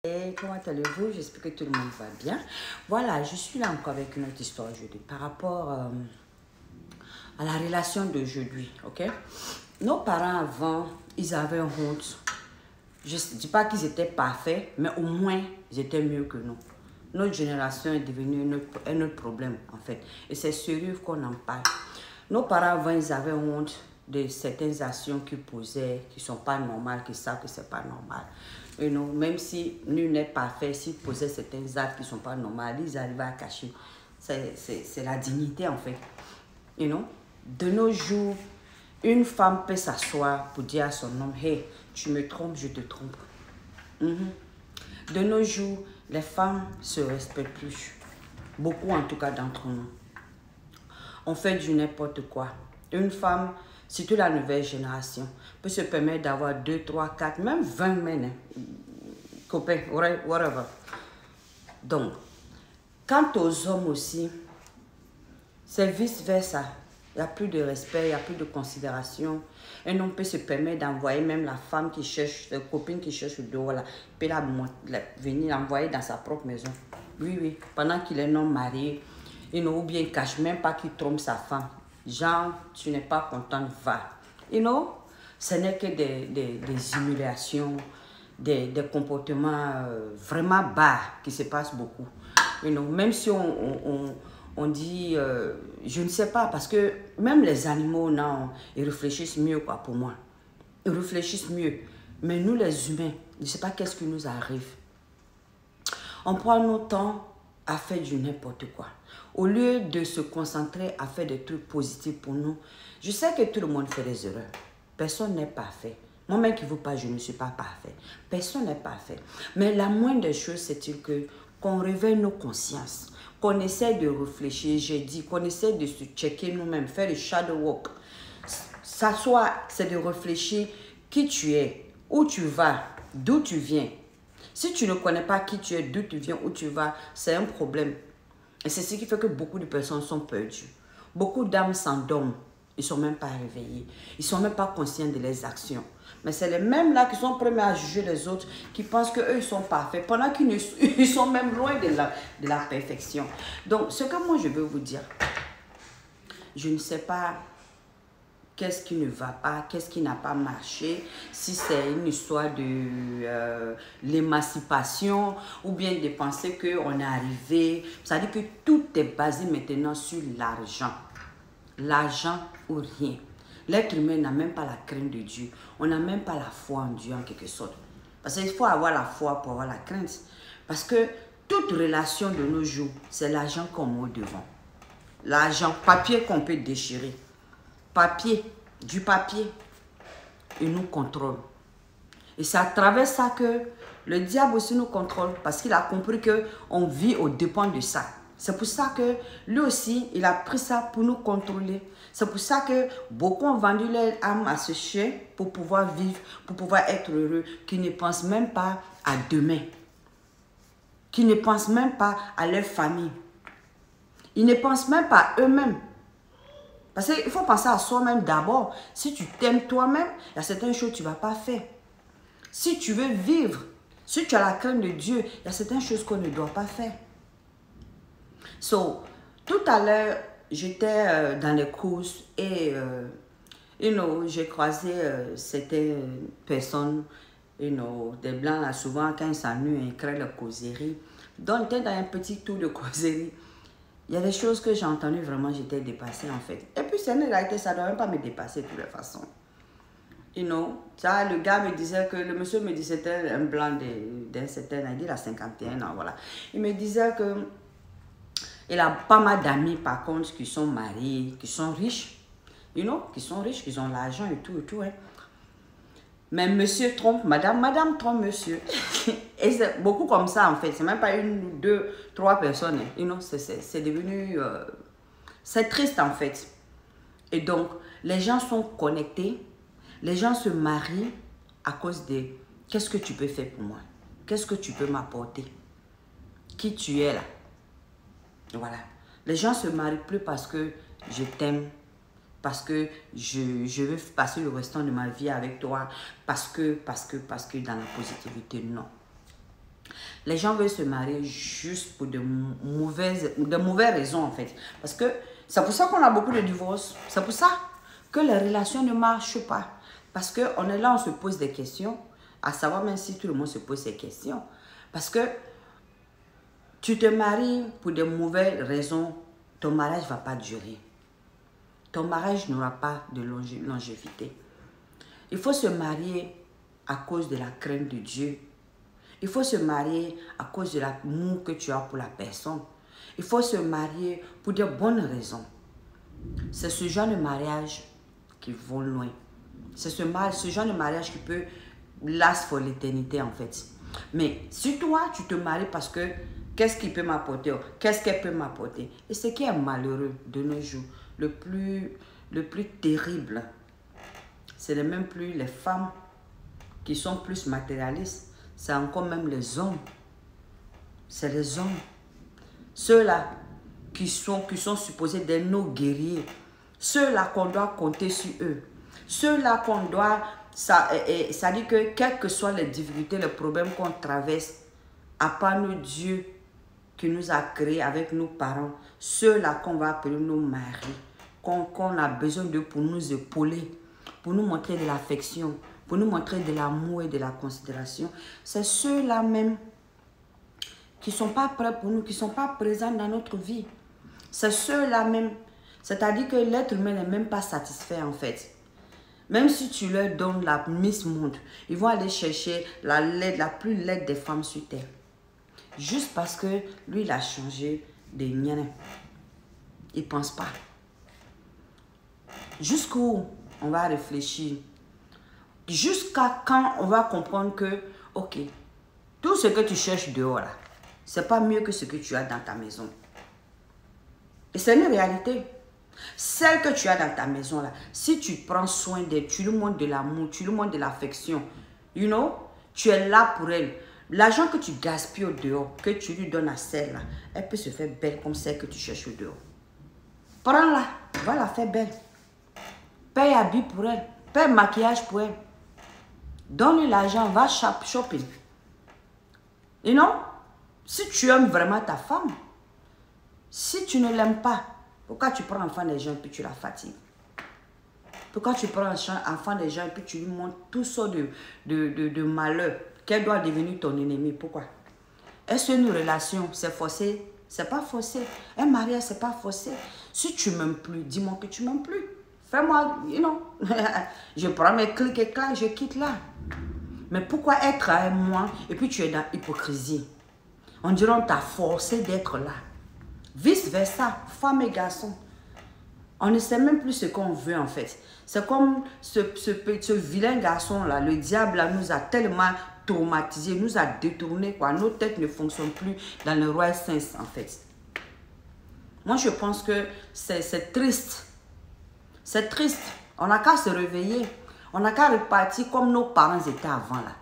Et comment allez-vous? J'espère que tout le monde va bien. Voilà, je suis là encore avec une autre histoire aujourd'hui par rapport à la relation d'aujourd'hui, ok? Nos parents avant, ils avaient honte. Je ne dis pas qu'ils étaient parfaits, mais au moins, ils étaient mieux que nous. Notre génération est devenue un autre problème, en fait. Et c'est sérieux qu'on en parle. Nos parents avant, ils avaient honte de certaines actions qu'ils posaient, qui ne sont pas normales, qui savent que ce n'est pas normal. You know, même si nul n'est parfait, s'ils posaient certains actes qui ne sont pas normaux, ils arrivaient à cacher. C'est la dignité, en fait. You know? De nos jours, une femme peut s'asseoir pour dire à son homme, « Hey, tu me trompes, je te trompe. De nos jours, les femmes ne se respectent plus. Beaucoup, en tout cas, d'entre nous. On fait du n'importe quoi. Une femme, surtout la nouvelle génération, peut se permettre d'avoir 2, 3, 4, même 20 men, copains, whatever. Donc, quant aux hommes aussi, c'est vice-versa. Il n'y a plus de respect, il n'y a plus de considération. Un homme peut se permettre d'envoyer même la femme qui cherche, la copine qui cherche le dehors, là, peut venir l'envoyer dans sa propre maison. Oui, oui, pendant qu'il est non marié, ou bien il ne cache même pas qu'il trompe sa femme. Genre, tu n'es pas content, va. Ce n'est que des humiliations, des comportements vraiment bas qui se passent beaucoup. Même si on dit, je ne sais pas, parce que même les animaux, non, ils réfléchissent mieux, quoi, pour moi. Ils réfléchissent mieux. Mais nous, les humains, je ne sais pas qu'est-ce qui nous arrive. On prend notre temps à faire du n'importe quoi. Au lieu de se concentrer à faire des trucs positifs pour nous, je sais que tout le monde fait des erreurs. Personne n'est parfait. Moi-même qui ne vous parle, je ne suis pas parfait. Personne n'est parfait. Mais la moindre des choses, c'est qu'on réveille nos consciences, qu'on essaie de réfléchir, j'ai dit, qu'on essaie de se checker nous-mêmes, faire le shadow walk. S'asseoir, c'est de réfléchir qui tu es, où tu vas, d'où tu viens. Si tu ne connais pas qui tu es, d'où tu viens, où tu vas, c'est un problème. Et c'est ce qui fait que beaucoup de personnes sont perdues. Beaucoup d'âmes s'endorment. Ils ne sont même pas réveillés. Ils ne sont même pas conscients de leurs actions. Mais c'est les mêmes là qui sont premiers à juger les autres, qui pensent qu'eux, ils sont parfaits, pendant qu'ils sont même loin de la perfection. Donc, ce que moi, je veux vous dire, je ne sais pas qu'est-ce qui ne va pas, qu'est-ce qui n'a pas marché, si c'est une histoire de l'émancipation ou bien de penser qu'on est arrivé. Ça veut dire que tout est basé maintenant sur l'argent. L'argent ou rien. L'être humain n'a même pas la crainte de Dieu. On n'a même pas la foi en Dieu en quelque sorte. Parce qu'il faut avoir la foi pour avoir la crainte. Parce que toute relation de nos jours, c'est l'argent qu'on met au devant. L'argent, papier qu'on peut déchirer. Papier, du papier, il nous contrôle. Et c'est à travers ça que le diable aussi nous contrôle, parce qu'il a compris qu'on vit aux dépens de ça. C'est pour ça que lui aussi, il a pris ça pour nous contrôler. C'est pour ça que beaucoup ont vendu leur âme à ce chien pour pouvoir vivre, pour pouvoir être heureux, qui ne pensent même pas à demain, qui ne pensent même pas à leur famille. Ils ne pensent même pas à eux-mêmes. Parce qu'il faut penser à soi-même d'abord. Si tu t'aimes toi-même, il y a certaines choses que tu ne vas pas faire. Si tu veux vivre, si tu as la crainte de Dieu, il y a certaines choses qu'on ne doit pas faire. So, tout à l'heure, j'étais dans les courses et j'ai croisé certaines personnes, des blancs là, souvent quand ils s'ennuient, ils créent la causerie. Donc, j'étais dans un petit tour de causerie. Il y a des choses que j'ai entendues, vraiment, j'étais dépassée en fait. Et puis, c'est une réalité, ça ne doit même pas me dépasser de toutes les façons. Ça, le gars me disait que, le monsieur me disait, c'était un blanc d'un certain âge, il a 51 ans, voilà. Il me disait que, il a pas mal d'amis, par contre, qui sont mariés, qui sont riches, qui sont riches, qui ont l'argent et tout, hein. Mais monsieur trompe madame, madame trompe monsieur. Et c'est beaucoup comme ça en fait. C'est même pas une, deux, trois personnes. C'est devenu... c'est triste en fait. Et donc, les gens sont connectés. Les gens se marient à cause de... Qu'est-ce que tu peux faire pour moi? Qu'est-ce que tu peux m'apporter? Qui tu es là? Voilà. Les gens se marient plus parce que je t'aime. Parce que je veux passer le restant de ma vie avec toi, parce que dans la positivité, non. Les gens veulent se marier juste pour de mauvaises raisons, en fait. Parce que c'est pour ça qu'on a beaucoup de divorces. C'est pour ça que les relations ne marchent pas. Parce qu'on est là, on se pose des questions. À savoir même si tout le monde se pose ces questions. Parce que tu te maries pour de mauvaises raisons, ton mariage ne va pas durer. Ton mariage n'aura pas de longévité. Il faut se marier à cause de la crainte de Dieu. Il faut se marier à cause de l'amour que tu as pour la personne. Il faut se marier pour de bonnes raisons. C'est ce genre de mariage qui va loin. C'est ce genre de mariage qui peut last pour l'éternité en fait. Mais si toi, tu te maries parce que qu'est-ce qu'il peut m'apporter? Qu'est-ce qu'elle peut m'apporter? Et ce qui est malheureux de nos jours, le plus terrible, c'est même plus les femmes qui sont plus matérialistes, c'est encore même les hommes. C'est les hommes. Ceux-là qui sont supposés être nos guerriers. Ceux-là qu'on doit compter sur eux. Ceux-là qu'on doit... Ça dit que quelles que soient les difficultés, les problèmes qu'on traverse, à part nos dieux qui nous a créés avec nos parents, ceux-là qu'on va appeler nos maris, qu'on a besoin d'eux pour nous épauler, pour nous montrer de l'affection, pour nous montrer de l'amour et de la considération, c'est ceux-là même qui ne sont pas prêts pour nous, qui ne sont pas présents dans notre vie. C'est ceux-là même, c'est-à-dire que l'être humain n'est même pas satisfait en fait. Même si tu leur donnes la Miss Monde, ils vont aller chercher la plus laide des femmes sur terre. Juste parce que lui, il a changé de nienne. Il ne pense pas. Jusqu'où on va réfléchir. Jusqu'à quand on va comprendre que, ok, tout ce que tu cherches dehors là, ce n'est pas mieux que ce que tu as dans ta maison. Et c'est une réalité. Celle que tu as dans ta maison là, si tu prends soin d'elle, tu lui montres de l'amour, tu lui montres de l'affection, you know, tu es là pour elle. L'argent que tu gaspilles au dehors, que tu lui donnes à celle-là, elle peut se faire belle comme celle que tu cherches au dehors. Prends-la, va la faire belle. Paye habit pour elle, paye maquillage pour elle. Donne-lui l'argent, va shopping. You know, si tu aimes vraiment ta femme, si tu ne l'aimes pas, pourquoi tu prends enfant des gens et puis tu la fatigues? Pourquoi tu prends enfant des gens et puis tu lui montres tout ça de malheur qu'elle doit devenir ton ennemi? Pourquoi? Est-ce une relation, c'est forcé? C'est pas forcé. Un mariage, c'est pas forcé. Si tu m'aimes plus, dis-moi que tu m'aimes plus. Fais-moi, you know. Je prends mes clics et clacs, je quitte là. Mais pourquoi être avec moi et puis tu es dans l'hypocrisie? On dirait qu'on t'a forcé d'être là. Vice versa, femme et garçon. On ne sait même plus ce qu'on veut en fait. C'est comme ce vilain garçon là, le diable là, nous a tellement traumatisés, nous a détournés quoi. Nos têtes ne fonctionnent plus dans le royal sens en fait. Moi je pense que c'est triste. C'est triste. On n'a qu'à se réveiller. On n'a qu'à repartir comme nos parents étaient avant là.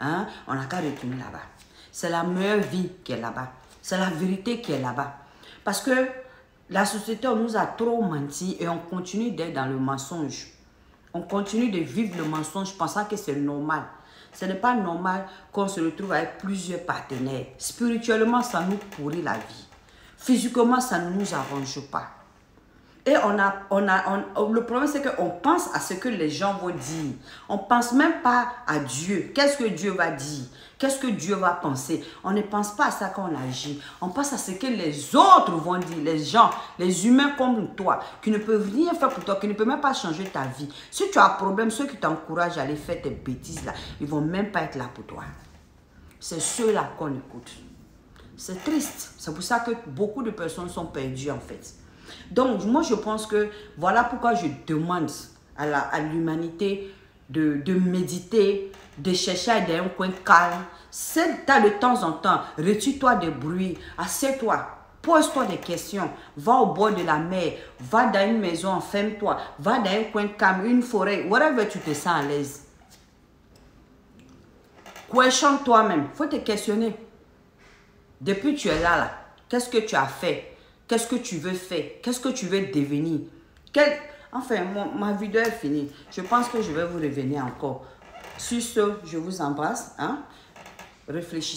Hein? On n'a qu'à retourner là-bas. C'est la meilleure vie qui est là-bas. C'est la vérité qui est là-bas. Parce que la société, on nous a trop menti et on continue d'être dans le mensonge. On continue de vivre le mensonge pensant que c'est normal. Ce n'est pas normal qu'on se retrouve avec plusieurs partenaires. Spirituellement, ça nous pourrit la vie. Physiquement, ça ne nous arrange pas. Et le problème, c'est qu'on pense à ce que les gens vont dire. On ne pense même pas à Dieu. Qu'est-ce que Dieu va dire? Qu'est-ce que Dieu va penser? On ne pense pas à ça quand on agit. On pense à ce que les autres vont dire. Les gens, les humains comme toi, qui ne peuvent rien faire pour toi, qui ne peuvent même pas changer ta vie. Si tu as un problème, ceux qui t'encouragent à aller faire tes bêtises là, ils ne vont même pas être là pour toi. C'est ceux-là qu'on écoute. C'est triste. C'est pour ça que beaucoup de personnes sont perdues en fait. Donc, moi, je pense que voilà pourquoi je demande à l'humanité de méditer, de chercher dans un coin calme. Si tu as de temps en temps, retire-toi des bruits, assieds-toi, pose-toi des questions, va au bord de la mer, va dans une maison, enferme-toi, va dans un coin calme, une forêt, whatever tu te sens à l'aise. Questionne toi-même, il faut te questionner. Depuis que tu es là, qu'est-ce que tu as fait? Qu'est-ce que tu veux faire? Qu'est-ce que tu veux devenir? Enfin, ma vidéo est finie. Je pense que je vais vous revenir encore. Sur ce, je vous embrasse. Hein? Réfléchissez.